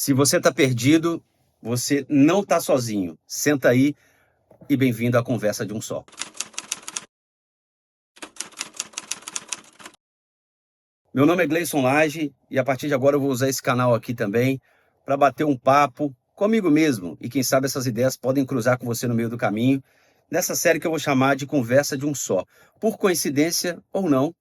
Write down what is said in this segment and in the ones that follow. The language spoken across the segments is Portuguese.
Se você está perdido, você não está sozinho. Senta aí e bem-vindo à Conversa de um Só. Meu nome é Gleison Lage e a partir de agora eu vou usar esse canal aqui também para bater um papo comigo mesmo. E quem sabe essas ideias podem cruzar com você no meio do caminho, nessa série que eu vou chamar de Conversa de um Só. Por coincidência ou não,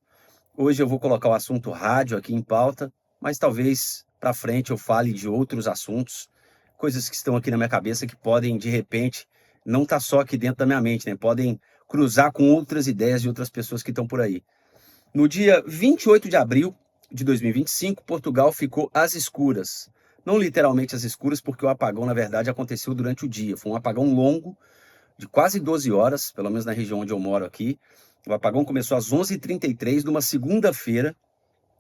hoje eu vou colocar o assunto rádio aqui em pauta, mas talvez para frente eu fale de outros assuntos, coisas que estão aqui na minha cabeça que podem, de repente, não estar só aqui dentro da minha mente, né? Podem cruzar com outras ideias de outras pessoas que estão por aí. No dia 28 de abril de 2025, Portugal ficou às escuras. Não literalmente às escuras, porque o apagão, na verdade, aconteceu durante o dia. Foi um apagão longo, de quase 12 horas, pelo menos na região onde eu moro aqui. O apagão começou às 11h33, numa segunda-feira.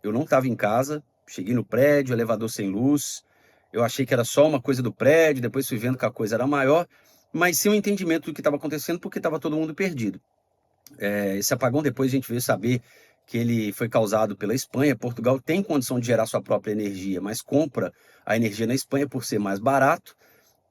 Eu não estava em casa, cheguei no prédio, elevador sem luz. Eu achei que era só uma coisa do prédio, depois fui vendo que a coisa era maior, mas sem o entendimento do que estava acontecendo, porque estava todo mundo perdido. Esse apagão, depois a gente veio saber que ele foi causado pela Espanha. Portugal tem condição de gerar sua própria energia, mas compra a energia na Espanha por ser mais barato.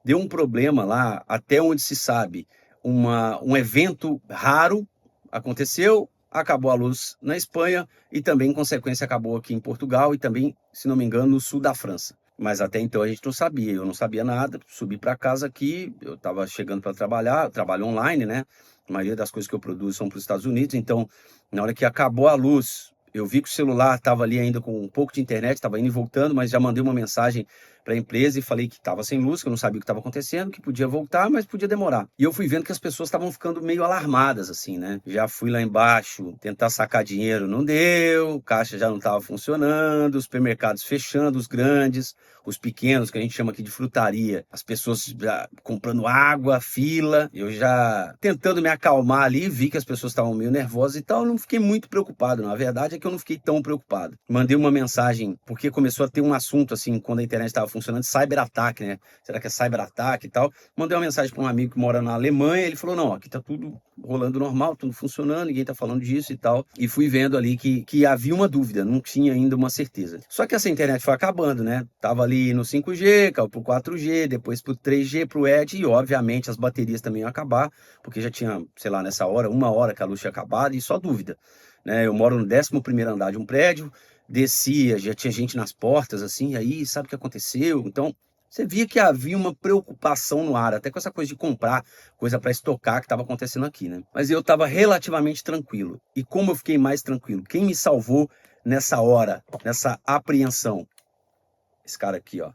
Deu um problema lá, até onde se sabe, um evento raro aconteceu, acabou a luz na Espanha e também, em consequência, acabou aqui em Portugal e também, se não me engano, no sul da França. Mas até então a gente não sabia, eu não sabia nada, subi para casa aqui, eu estava chegando para trabalhar, eu trabalho online, né? A maioria das coisas que eu produzo são para os Estados Unidos, então, na hora que acabou a luz, eu vi que o celular estava ali ainda com um pouco de internet, estava indo e voltando, mas já mandei uma mensagem para a empresa e falei que estava sem luz, que eu não sabia o que estava acontecendo, que podia voltar, mas podia demorar. E eu fui vendo que as pessoas estavam ficando meio alarmadas, assim, né? Já fui lá embaixo tentar sacar dinheiro, não deu, o caixa já não estava funcionando, os supermercados fechando, os grandes, os pequenos, que a gente chama aqui de frutaria, as pessoas já comprando água, fila, eu já tentando me acalmar ali, vi que as pessoas estavam meio nervosas e tal, eu não fiquei muito preocupado, na verdade é que eu não fiquei tão preocupado. Mandei uma mensagem, porque começou a ter um assunto, assim, quando a internet estava funcionando, cyberataque, né? Será que é cyberataque e tal? Mandei uma mensagem para um amigo que mora na Alemanha, ele falou, não, aqui tá tudo rolando normal, tudo funcionando, ninguém tá falando disso e tal. E fui vendo ali que havia uma dúvida, não tinha ainda uma certeza. Só que essa internet foi acabando, né? Tava ali no 5G, caiu pro 4G, depois pro 3G, pro Edge, e obviamente as baterias também iam acabar, porque já tinha, sei lá, nessa hora, 1 hora que a luz tinha acabado, e só dúvida, né? Eu moro no 11º andar de um prédio, descia, já tinha gente nas portas, assim, e aí, sabe o que aconteceu? Então, você via que havia uma preocupação no ar, até com essa coisa de comprar coisa para estocar que estava acontecendo aqui, né? Mas eu estava relativamente tranquilo. E como eu fiquei mais tranquilo? Quem me salvou nessa hora, nessa apreensão? Esse cara aqui, ó.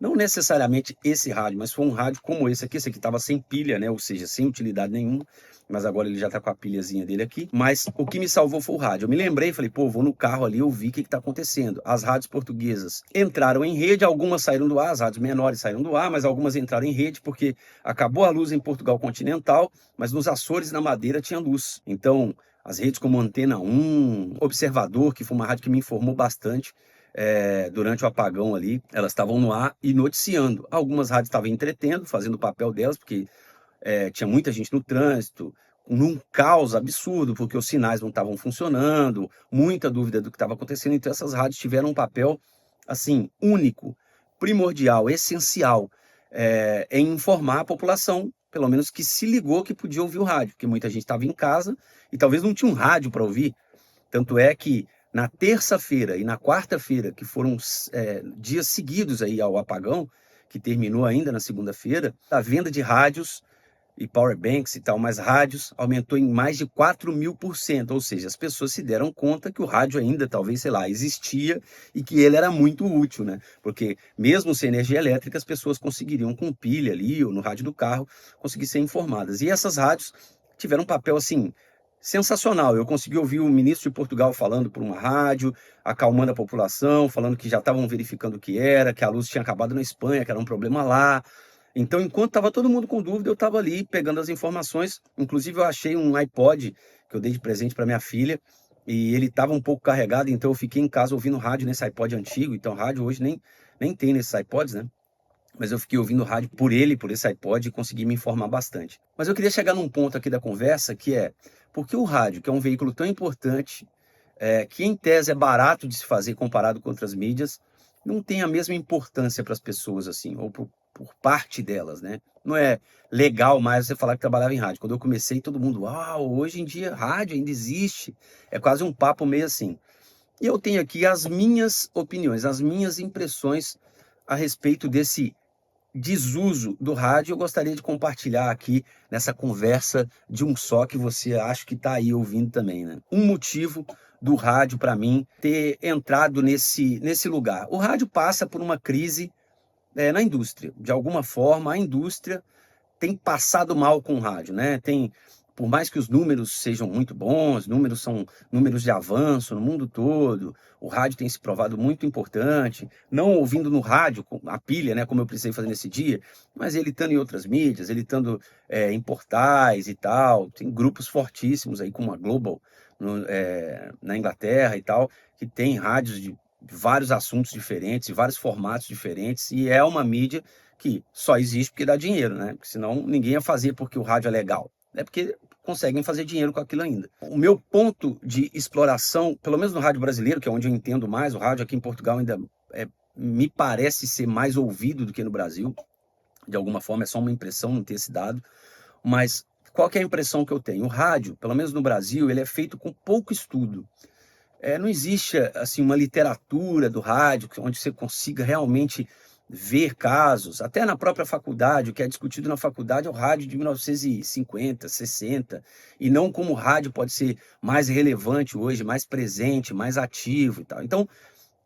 Não necessariamente esse rádio, mas foi um rádio como esse aqui estava sem pilha, né? Ou seja, sem utilidade nenhuma, mas agora ele já tá com a pilhazinha dele aqui. Mas o que me salvou foi o rádio. Eu me lembrei, falei, pô, vou no carro ali, eu vi o que tá acontecendo. As rádios portuguesas entraram em rede, algumas saíram do ar, as rádios menores saíram do ar, mas algumas entraram em rede porque acabou a luz em Portugal continental, mas nos Açores, na Madeira, tinha luz. Então, as redes como Antena 1, Observador, que foi uma rádio que me informou bastante, durante o apagão ali, elas estavam no ar e noticiando. Algumas rádios estavam entretendo, fazendo o papel delas, porque tinha muita gente no trânsito, num caos absurdo, porque os sinais não estavam funcionando, muita dúvida do que estava acontecendo. Então essas rádios tiveram um papel, assim, único, primordial, essencial, em informar a população, pelo menos que se ligou que podia ouvir o rádio, porque muita gente estava em casa e talvez não tinha um rádio para ouvir. Tanto é que na terça-feira e na quarta-feira, que foram dias seguidos aí ao apagão, que terminou ainda na segunda-feira, a venda de rádios e powerbanks e tal, mais rádios, aumentou em mais de 4.000%, ou seja, as pessoas se deram conta que o rádio ainda, talvez, sei lá, existia e que ele era muito útil, né? Porque mesmo sem energia elétrica, as pessoas conseguiriam com pilha ali ou no rádio do carro, conseguir ser informadas. E essas rádios tiveram um papel, assim, sensacional. Eu consegui ouvir o ministro de Portugal falando por uma rádio, acalmando a população, falando que já estavam verificando o que era, que a luz tinha acabado na Espanha, que era um problema lá. Então, enquanto estava todo mundo com dúvida, eu estava ali pegando as informações. Inclusive, eu achei um iPod que eu dei de presente para minha filha e ele estava um pouco carregado, então eu fiquei em casa ouvindo rádio nesse iPod antigo. Então, rádio hoje nem tem nesses iPods, né? Mas eu fiquei ouvindo rádio por esse iPod, e consegui me informar bastante. Mas eu queria chegar num ponto aqui da conversa, que é, por que o rádio, que é um veículo tão importante, que em tese é barato de se fazer comparado com outras mídias, não tem a mesma importância para as pessoas, assim, ou por parte delas, né? Não é legal mais você falar que trabalhava em rádio. Quando eu comecei, todo mundo, uau, hoje em dia rádio ainda existe. É quase um papo meio assim. E eu tenho aqui as minhas opiniões, as minhas impressões a respeito desse desuso do rádio. Eu gostaria de compartilhar aqui nessa conversa de um só que você acha que está aí ouvindo também, né? Um motivo do rádio para mim ter entrado nesse lugar. O rádio passa por uma crise na indústria. De alguma forma, a indústria tem passado mal com o rádio, né? Por mais que os números sejam muito bons, números são números de avanço no mundo todo, o rádio tem se provado muito importante, não ouvindo no rádio, a pilha, né, como eu precisei fazer nesse dia, mas ele estando em outras mídias, ele estando em portais e tal, tem grupos fortíssimos aí, como a Global, na Inglaterra e tal, que tem rádios de vários assuntos diferentes, vários formatos diferentes, e é uma mídia que só existe porque dá dinheiro, né? Porque senão ninguém ia fazer porque o rádio é legal. É porque conseguem fazer dinheiro com aquilo ainda. O meu ponto de exploração, pelo menos no rádio brasileiro, que é onde eu entendo mais, o rádio aqui em Portugal ainda me parece ser mais ouvido do que no Brasil. De alguma forma, é só uma impressão não ter esse dado. Mas qual que é a impressão que eu tenho? O rádio, pelo menos no Brasil, ele é feito com pouco estudo. Não existe assim uma literatura do rádio onde você consiga realmente ver casos, até na própria faculdade. O que é discutido na faculdade é o rádio de 1950, 60, e não como o rádio pode ser mais relevante hoje, mais presente, mais ativo e tal. Então,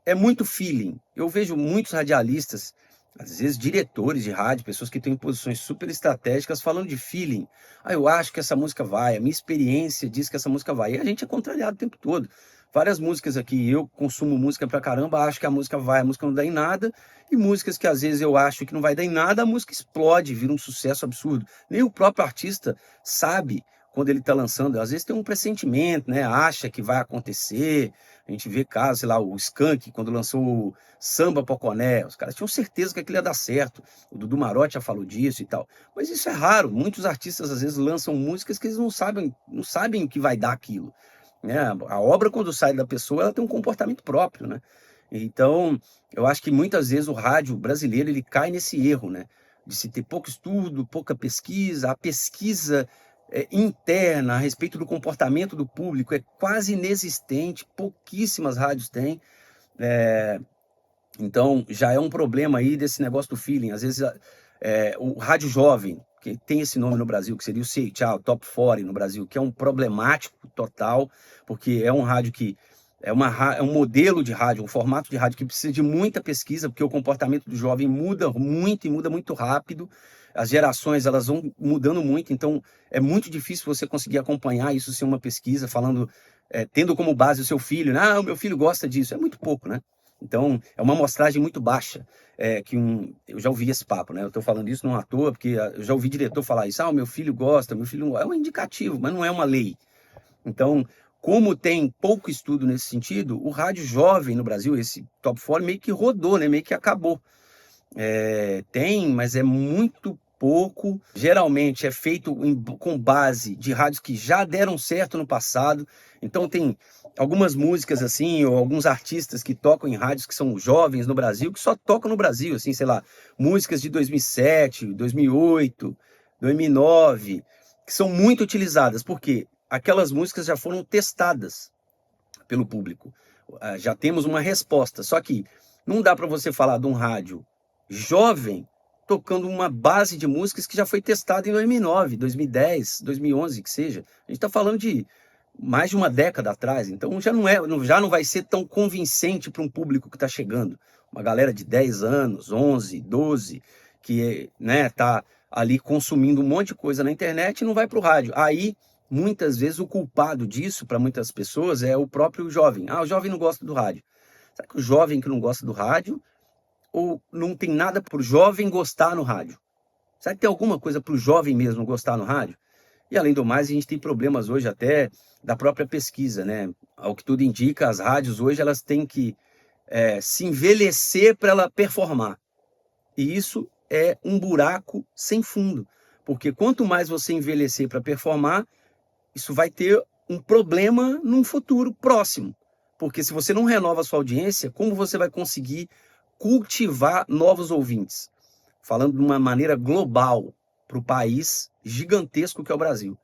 é muito feeling. Eu vejo muitos radialistas, às vezes diretores de rádio, pessoas que têm posições super estratégicas, falando de feeling. Eu acho que essa música vai, a minha experiência diz que essa música vai. E a gente é contrariado o tempo todo. Várias músicas aqui, eu consumo música pra caramba, acho que a música vai, a música não dá em nada, e músicas que às vezes eu acho que não vai dar em nada, a música explode, vira um sucesso absurdo. Nem o próprio artista sabe quando ele está lançando, às vezes tem um pressentimento, né? Acha que vai acontecer. A gente vê casos, sei lá, o Skank, quando lançou o Samba Poconé, os caras tinham certeza que aquilo ia dar certo. O Dudu Marotti já falou disso e tal. Mas isso é raro. Muitos artistas, às vezes, lançam músicas que eles não sabem o que vai dar aquilo, né? A obra, quando sai da pessoa, ela tem um comportamento próprio, né? Então, eu acho que muitas vezes o rádio brasileiro ele cai nesse erro, né? De se ter pouco estudo, pouca pesquisa. A pesquisa interna a respeito do comportamento do público é quase inexistente, pouquíssimas rádios têm. Então, já é um problema aí desse negócio do feeling. Às vezes, o rádio jovem, que tem esse nome no Brasil, que seria o CHR, o Top 40 no Brasil, que é um problemático total, porque é um rádio que é um modelo de rádio, um formato de rádio que precisa de muita pesquisa, porque o comportamento do jovem muda muito e muda muito rápido. As gerações elas vão mudando muito, então é muito difícil você conseguir acompanhar isso sem uma pesquisa, falando, tendo como base o seu filho, né? O meu filho gosta disso. É muito pouco, né? Então, é uma amostragem muito baixa. Eu já ouvi esse papo, né? Eu estou falando isso não à toa, porque eu já ouvi diretor falar isso. O meu filho gosta, meu filho não gosta. É um indicativo, mas não é uma lei. Então, como tem pouco estudo nesse sentido, o rádio jovem no Brasil, esse Top 4, meio que rodou, né? Meio que acabou. Tem, mas é muito pouco. Geralmente é feito com base de rádios que já deram certo no passado. Então tem algumas músicas assim, ou alguns artistas que tocam em rádios que são jovens no Brasil, que só tocam no Brasil, assim, sei lá, músicas de 2007, 2008, 2009, que são muito utilizadas, porque aquelas músicas já foram testadas pelo público. Já temos uma resposta, só que não dá para você falar de um rádio jovem tocando uma base de músicas que já foi testada em 2009, 2010, 2011, que seja. A gente está falando de mais de uma década atrás, então já não vai ser tão convincente para um público que está chegando. Uma galera de 10 anos, 11, 12, que tá ali consumindo um monte de coisa na internet e não vai para o rádio. Aí, muitas vezes, o culpado disso, para muitas pessoas, é o próprio jovem. O jovem não gosta do rádio. Será que o jovem que não gosta do rádio, ou não tem nada para o jovem gostar no rádio? Será que tem alguma coisa para o jovem mesmo gostar no rádio? E além do mais, a gente tem problemas hoje até da própria pesquisa, né? Ao que tudo indica, as rádios hoje elas têm que se envelhecer para ela performar. E isso é um buraco sem fundo, porque quanto mais você envelhecer para performar, isso vai ter um problema num futuro próximo. Porque se você não renova a sua audiência, como você vai conseguir cultivar novos ouvintes, falando de uma maneira global para o país gigantesco que é o Brasil.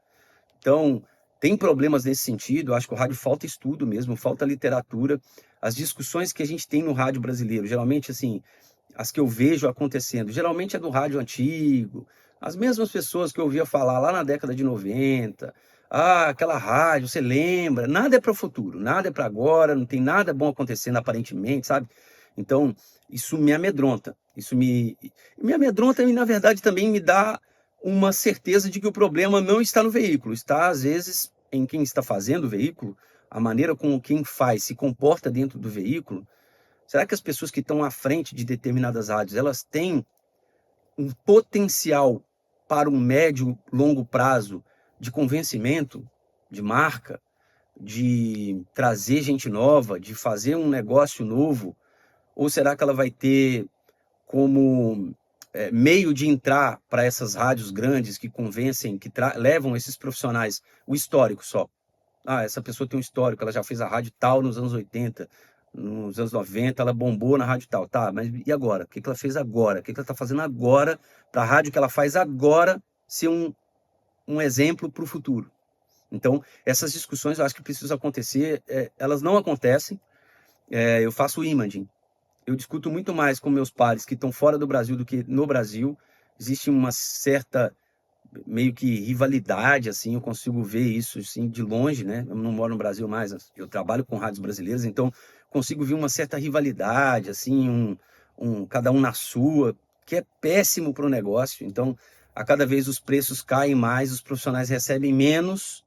Então, tem problemas nesse sentido. Eu acho que o rádio falta estudo mesmo, falta literatura. As discussões que a gente tem no rádio brasileiro, geralmente, assim, as que eu vejo acontecendo, geralmente é do rádio antigo, as mesmas pessoas que eu ouvia falar lá na década de 90. Ah, aquela rádio, você lembra? Nada é para o futuro, nada é para agora, não tem nada bom acontecendo aparentemente, sabe? Então, isso me amedronta. Me amedronta e, na verdade, também me dá uma certeza de que o problema não está no veículo, está, às vezes, em quem está fazendo o veículo, a maneira como quem faz se comporta dentro do veículo. Será que as pessoas que estão à frente de determinadas rádios, elas têm um potencial para um médio, longo prazo de convencimento, de marca, de trazer gente nova, de fazer um negócio novo? Ou será que ela vai ter como meio de entrar para essas rádios grandes que convencem, que levam esses profissionais, o histórico só? Ah, essa pessoa tem um histórico, ela já fez a rádio tal nos anos 80, nos anos 90, ela bombou na rádio tal. Tá, mas e agora? O que ela fez agora? O que ela está fazendo agora para a rádio que ela faz agora ser um exemplo para o futuro? Então, essas discussões eu acho que precisam acontecer, elas não acontecem. Eu faço imaging, eu discuto muito mais com meus pares que estão fora do Brasil do que no Brasil. Existe uma certa meio que rivalidade, assim, eu consigo ver isso assim, de longe, né? Eu não moro no Brasil mais, eu trabalho com rádios brasileiras, então consigo ver uma certa rivalidade, assim, cada um na sua, que é péssimo para o negócio. Então, a cada vez os preços caem mais, os profissionais recebem menos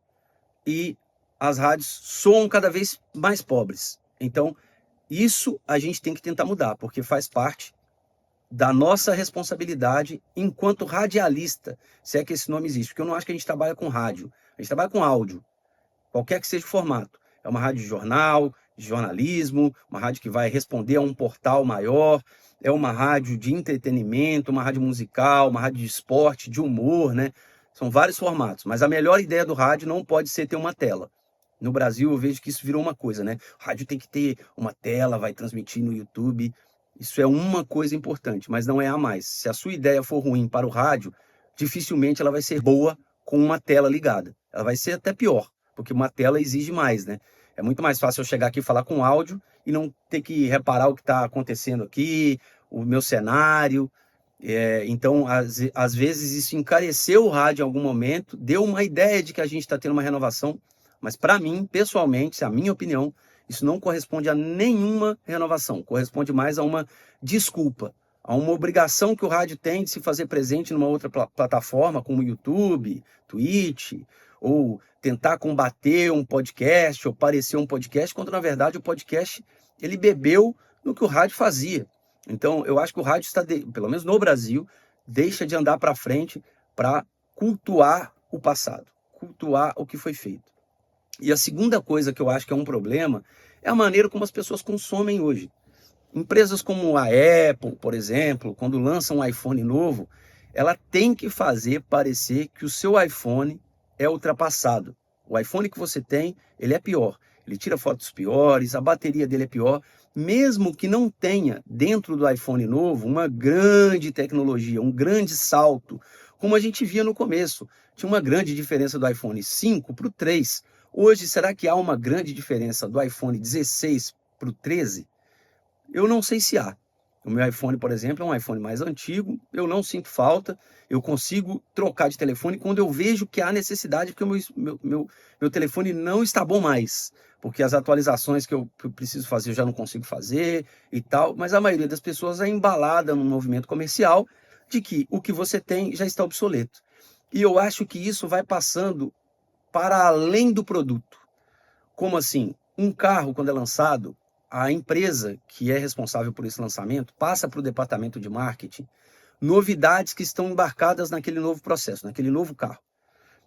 e as rádios soam cada vez mais pobres. Então, isso a gente tem que tentar mudar, porque faz parte da nossa responsabilidade enquanto radialista, se é que esse nome existe, porque eu não acho que a gente trabalha com rádio, a gente trabalha com áudio, qualquer que seja o formato. É uma rádio de jornal, de jornalismo, uma rádio que vai responder a um portal maior, é uma rádio de entretenimento, uma rádio musical, uma rádio de esporte, de humor, né? São vários formatos, mas a melhor ideia do rádio não pode ser ter uma tela. No Brasil, eu vejo que isso virou uma coisa, né? O rádio tem que ter uma tela, vai transmitir no YouTube. Isso é uma coisa importante, mas não é a mais. Se a sua ideia for ruim para o rádio, dificilmente ela vai ser boa com uma tela ligada. Ela vai ser até pior, porque uma tela exige mais, né? É muito mais fácil eu chegar aqui e falar com áudio e não ter que reparar o que está acontecendo aqui, o meu cenário. Então, às vezes, isso encareceu o rádio em algum momento, deu uma ideia de que a gente está tendo uma renovação, mas para mim, pessoalmente, a minha opinião, isso não corresponde a nenhuma renovação, corresponde mais a uma desculpa, a uma obrigação que o rádio tem de se fazer presente numa outra plataforma, como o YouTube, Twitch, ou tentar combater um podcast, ou parecer um podcast, quando na verdade o podcast ele bebeu no que o rádio fazia. Então, eu acho que o rádio está, pelo menos no Brasil, deixa de andar para frente para cultuar o passado, cultuar o que foi feito. E a segunda coisa que eu acho que é um problema é a maneira como as pessoas consomem hoje. Empresas como a Apple, por exemplo, quando lança um iPhone novo, ela tem que fazer parecer que o seu iPhone é ultrapassado. O iPhone que você tem, ele é pior. Ele tira fotos piores, a bateria dele é pior, mesmo que não tenha dentro do iPhone novo uma grande tecnologia, um grande salto, como a gente via no começo. Tinha uma grande diferença do iPhone 5 para o 3. Hoje, será que há uma grande diferença do iPhone 16 para o 13? Eu não sei se há. O meu iPhone, por exemplo, é um iPhone mais antigo, eu não sinto falta, eu consigo trocar de telefone quando eu vejo que há necessidade, porque o meu telefone não está bom mais, porque as atualizações que eu preciso fazer eu já não consigo fazer e tal, mas a maioria das pessoas é embalada num movimento comercial de que o que você tem já está obsoleto. E eu acho que isso vai passando para além do produto. Como assim? Um carro, quando é lançado, a empresa que é responsável por esse lançamento passa para o departamento de marketing novidades que estão embarcadas naquele novo processo, naquele novo carro,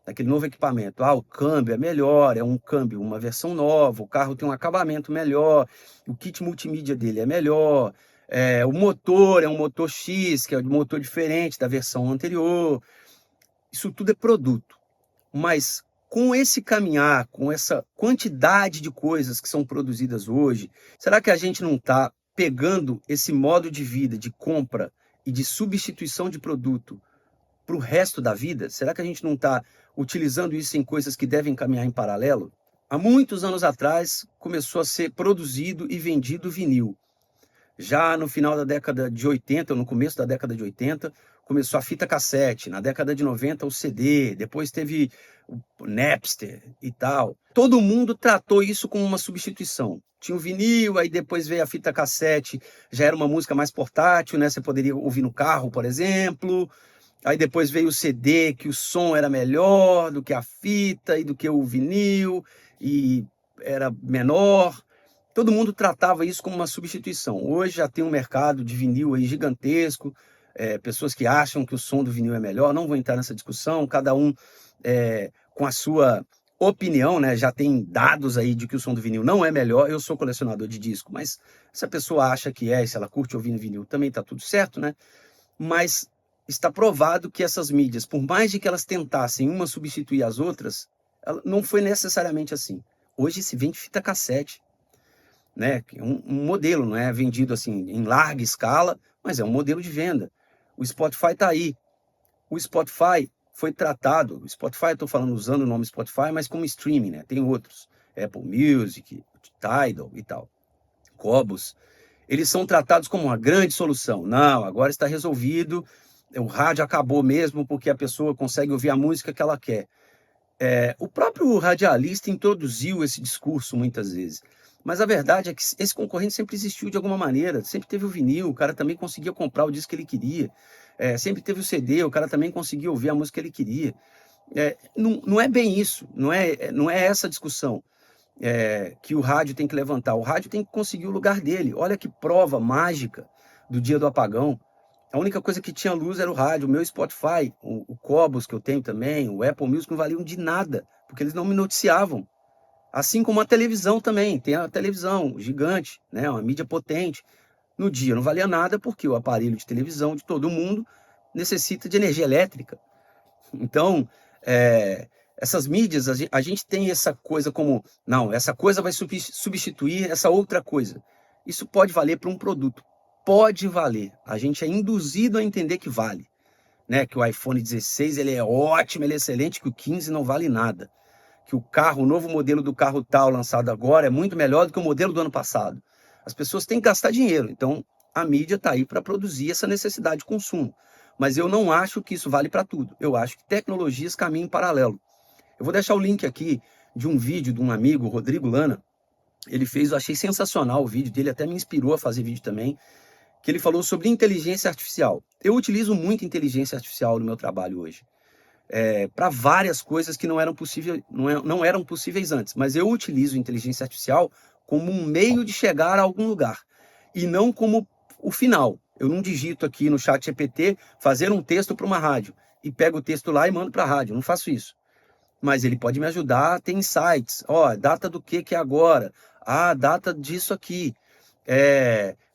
naquele novo equipamento. Ah, o câmbio é melhor, é um câmbio, uma versão nova, o carro tem um acabamento melhor, o kit multimídia dele é melhor, o motor é um motor X, que é um motor diferente da versão anterior. Isso tudo é produto, mas com esse caminhar, com essa quantidade de coisas que são produzidas hoje, será que a gente não está pegando esse modo de vida, de compra e de substituição de produto para o resto da vida? Será que a gente não está utilizando isso em coisas que devem caminhar em paralelo? Há muitos anos atrás começou a ser produzido e vendido vinil. Já no final da década de 80, no começo da década de 80, começou a fita cassete. Na década de 90, o CD. Depois teve o Napster e tal. Todo mundo tratou isso como uma substituição. Tinha o vinil, aí depois veio a fita cassete. Já era uma música mais portátil, né? Você poderia ouvir no carro, por exemplo. Aí depois veio o CD, que o som era melhor do que a fita e do que o vinil. E era menor. Todo mundo tratava isso como uma substituição. Hoje já tem um mercado de vinil aí gigantesco, pessoas que acham que o som do vinil é melhor, não vou entrar nessa discussão, cada um com a sua opinião, né? Já tem dados aí de que o som do vinil não é melhor. Eu sou colecionador de disco, mas se a pessoa acha que se ela curte ouvir no vinil, também está tudo certo, né? Mas está provado que essas mídias, por mais de que elas tentassem uma substituir as outras, não foi necessariamente assim. Hoje se vende fita cassete, né? Um modelo, não é vendido assim em larga escala, mas é um modelo de venda. O Spotify está aí. O Spotify foi tratado, o Spotify, eu estou falando usando o nome Spotify, mas como streaming, né? Tem outros, Apple Music, Tidal e tal, Qobuz. Eles são tratados como uma grande solução. Não, agora está resolvido, o rádio acabou mesmo porque a pessoa consegue ouvir a música que ela quer. O próprio radialista introduziu esse discurso muitas vezes. Mas a verdade é que esse concorrente sempre existiu de alguma maneira. Sempre teve o vinil, o cara também conseguia comprar o disco que ele queria. Sempre teve o CD, o cara também conseguia ouvir a música que ele queria. Não é bem isso, não é essa discussão que o rádio tem que levantar. O rádio tem que conseguir o lugar dele. Olha que prova mágica do dia do apagão. A única coisa que tinha luz era o rádio. O meu Spotify, o Qobuz que eu tenho também, o Apple Music não valiam de nada, porque eles não me noticiavam. Assim como a televisão também, tem a televisão gigante, né, uma mídia potente. No dia não valia nada porque o aparelho de televisão de todo mundo necessita de energia elétrica. Então, essas mídias, a gente tem essa coisa como, não, essa coisa vai substituir essa outra coisa. Isso pode valer para um produto, pode valer. A gente é induzido a entender que vale, né? Que o iPhone 16 ele é ótimo, ele é excelente, que o 15 não vale nada. Que o novo modelo do carro tal lançado agora é muito melhor do que o modelo do ano passado. As pessoas têm que gastar dinheiro, então a mídia está aí para produzir essa necessidade de consumo. Mas eu não acho que isso vale para tudo. Eu acho que tecnologias caminham em paralelo. Eu vou deixar o link aqui de um vídeo de um amigo, Rodrigo Lana. Ele fez, eu achei sensacional o vídeo dele, até me inspirou a fazer vídeo também, que ele falou sobre inteligência artificial. Eu utilizo muito inteligência artificial no meu trabalho hoje. Para várias coisas que não eram possíveis antes. Mas eu utilizo inteligência artificial como um meio de chegar a algum lugar e não como o final. Eu não digito aqui no chat GPT fazer um texto para uma rádio e pego o texto lá e mando para a rádio. Eu não faço isso. Mas ele pode me ajudar a ter insights. Data do que é agora? Data disso aqui.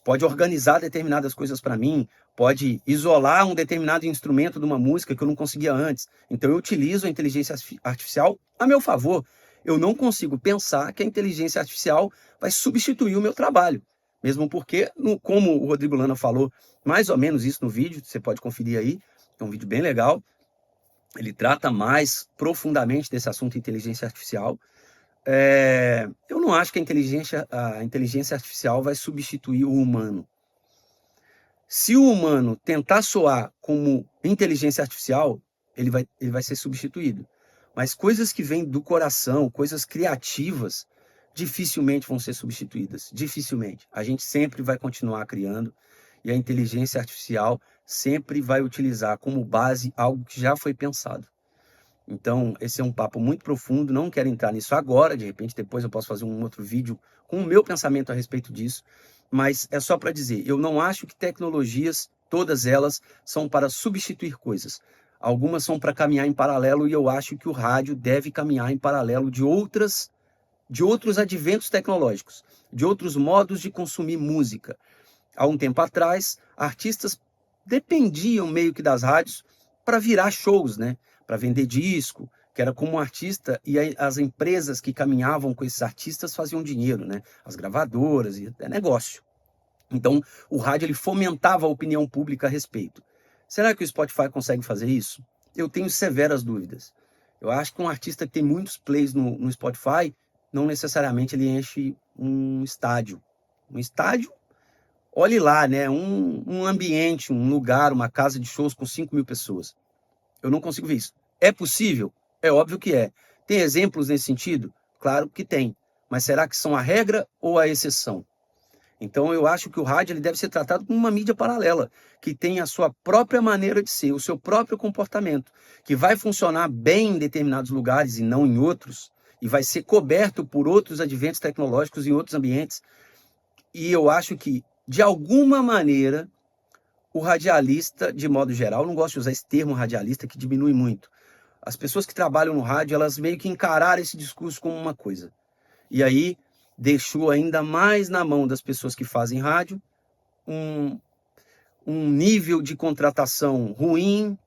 Pode organizar determinadas coisas para mim, pode isolar um determinado instrumento de uma música que eu não conseguia antes. Então eu utilizo a inteligência artificial a meu favor. Eu não consigo pensar que a inteligência artificial vai substituir o meu trabalho. Mesmo porque, como o Rodrigo Lana falou, mais ou menos isso no vídeo, você pode conferir aí, é um vídeo bem legal. Ele trata mais profundamente desse assunto de inteligência artificial. Eu não acho que a inteligência artificial vai substituir o humano. Se o humano tentar soar como inteligência artificial, ele vai ser substituído. Mas coisas que vêm do coração, coisas criativas, dificilmente vão ser substituídas. Dificilmente. A gente sempre vai continuar criando e a inteligência artificial sempre vai utilizar como base algo que já foi pensado. Então, esse é um papo muito profundo, não quero entrar nisso agora, de repente depois eu posso fazer um outro vídeo com o meu pensamento a respeito disso, mas é só para dizer, eu não acho que tecnologias, todas elas, são para substituir coisas. Algumas são para caminhar em paralelo e eu acho que o rádio deve caminhar em paralelo de outros adventos tecnológicos, de outros modos de consumir música. Há um tempo atrás, artistas dependiam meio que das rádios para virar shows, né? Para vender disco, que era como um artista, e as empresas que caminhavam com esses artistas faziam dinheiro, né? As gravadoras, é negócio. Então, o rádio ele fomentava a opinião pública a respeito. Será que o Spotify consegue fazer isso? Eu tenho severas dúvidas. Eu acho que um artista que tem muitos plays no Spotify, não necessariamente ele enche um estádio. Um estádio, olhe lá, né? Um ambiente, um lugar, uma casa de shows com 5.000 pessoas. Eu não consigo ver isso. É possível? É óbvio que é. Tem exemplos nesse sentido? Claro que tem. Mas será que são a regra ou a exceção? Então eu acho que o rádio ele deve ser tratado como uma mídia paralela, que tem a sua própria maneira de ser, o seu próprio comportamento, que vai funcionar bem em determinados lugares e não em outros, e vai ser coberto por outros adventos tecnológicos em outros ambientes. E eu acho que, de alguma maneira, o radialista, de modo geral, não gosto de usar esse termo radialista que diminui muito. As pessoas que trabalham no rádio, elas meio que encararam esse discurso como uma coisa. E aí deixou ainda mais na mão das pessoas que fazem rádio um nível de contratação ruim,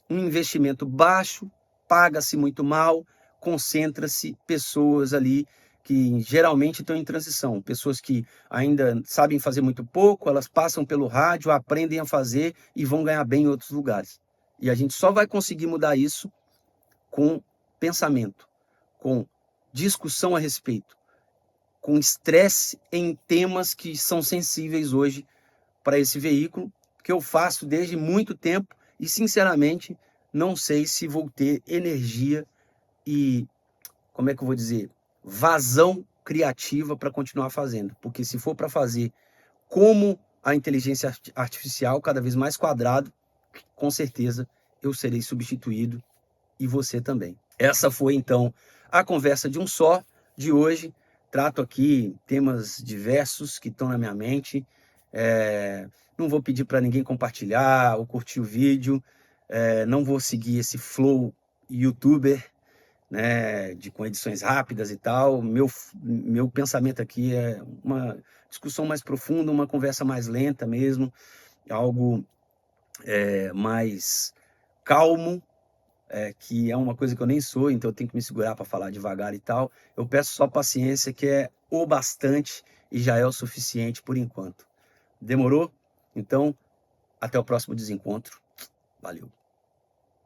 um investimento baixo, paga-se muito mal, concentra-se pessoas ali que geralmente estão em transição, pessoas que ainda sabem fazer muito pouco, elas passam pelo rádio, aprendem a fazer e vão ganhar bem em outros lugares. E a gente só vai conseguir mudar isso com pensamento, com discussão a respeito, com estresse em temas que são sensíveis hoje para esse veículo, que eu faço desde muito tempo e, sinceramente, não sei se vou ter energia e, como é que eu vou dizer, vazão criativa para continuar fazendo. Porque se for para fazer como a inteligência artificial, cada vez mais quadrado, com certeza eu serei substituído e você também. Essa foi, então, a conversa de um só de hoje. Trato aqui temas diversos que estão na minha mente. Não vou pedir para ninguém compartilhar ou curtir o vídeo. Não vou seguir esse flow youtuber, né, com edições rápidas e tal. Meu pensamento aqui é uma discussão mais profunda, uma conversa mais lenta mesmo, algo mais calmo, que é uma coisa que eu nem sou, então eu tenho que me segurar para falar devagar e tal. Eu peço só paciência, que é o bastante e já é o suficiente por enquanto. Demorou? Então, até o próximo desencontro. Valeu.